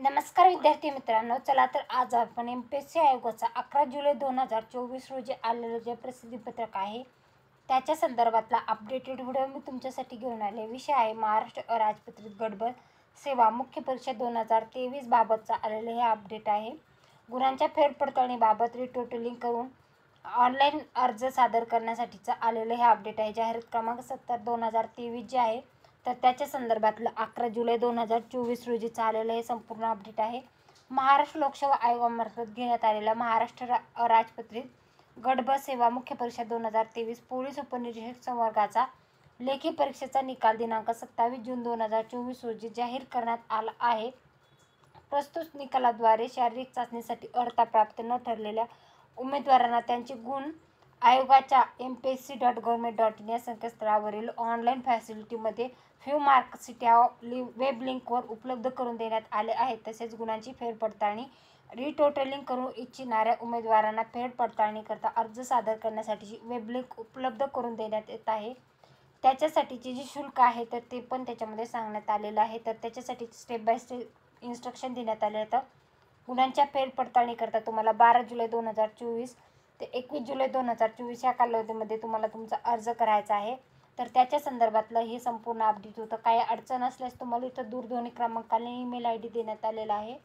नमस्कार विद्यार्थी मित्रांनो, चला तर आज आपण MPSC आयोगाचा 11 जुलै 2024 रोजी आलेलं जे प्रसिद्धीपत्रक आहे त्याच्या संदर्भातला अपडेटेड व्हिडिओ मी तुमच्यासाठी घेऊन आले. विषय आहे महाराष्ट्र अराजपत्रित गडबड सेवा मुख्य परीक्षा 2023 बाबतचा आलेलं हे अपडेट आहे. गुणांच्या फेरपडताळणीबाबत रिटोटलिंग करून ऑनलाईन अर्ज सादर करण्यासाठीचं आलेलं हे अपडेट आहे. जाहिरात क्रमांक 70/2023 जे आहे तर त्याच्या संदर्भातलं 11 जुलै 2024 रोजीचं आलेलं हे संपूर्ण अपडेट आहे. महाराष्ट्र लोकसेवा आयोगामार्फत घेण्यात आलेला महाराष्ट्र अराजपत्रित गडबड सेवा मुख्य परीक्षा 2023 पोलीस उपनिरीक्षक संवर्गाचा लेखी परीक्षेचा निकाल दिनांक 27 जून 2024 रोजी जाहीर करण्यात आला आहे. प्रस्तुत निकालाद्वारे शारीरिक चाचणीसाठी अर्हता प्राप्त न ठरलेल्या उमेदवारांना त्यांचे गुण आयोगाच्या mpsc.government.in या संकेतस्थळावरील ऑनलाईन फॅसिलिटीमध्ये फ्यू मार्कशीट या वेब लिंकवर उपलब्ध करून देण्यात आले आहेत. तसेच गुणांची फेरपडताळणी रिटोटलिंग करू इच्छिणाऱ्या उमेदवारांना फेरपडताळणीकरता अर्ज सादर करण्यासाठीची वेब लिंक उपलब्ध करून देण्यात येत आहे. त्याच्यासाठीचे जे शुल्क आहे तर ते पण त्याच्यामध्ये सांगण्यात आलेलं आहे. तर त्याच्यासाठी स्टेप बाय स्टेप इन्स्ट्रक्शन देण्यात आले आहेत. गुणांच्या फेरपडताळणीकरता तुम्हाला 12 जुलै 2024 ते 21 जुलै 2024 या कालावधीमध्ये तुम्हाला तुमचा अर्ज करायचा आहे. तर त्याच्या संदर्भातलं हे संपूर्ण अपडेट होतं. काही अडचण असल्यास तुम्हाला इथं दूरध्वनी क्रमांक आणि ईमेल ID देण्यात आलेला आहे.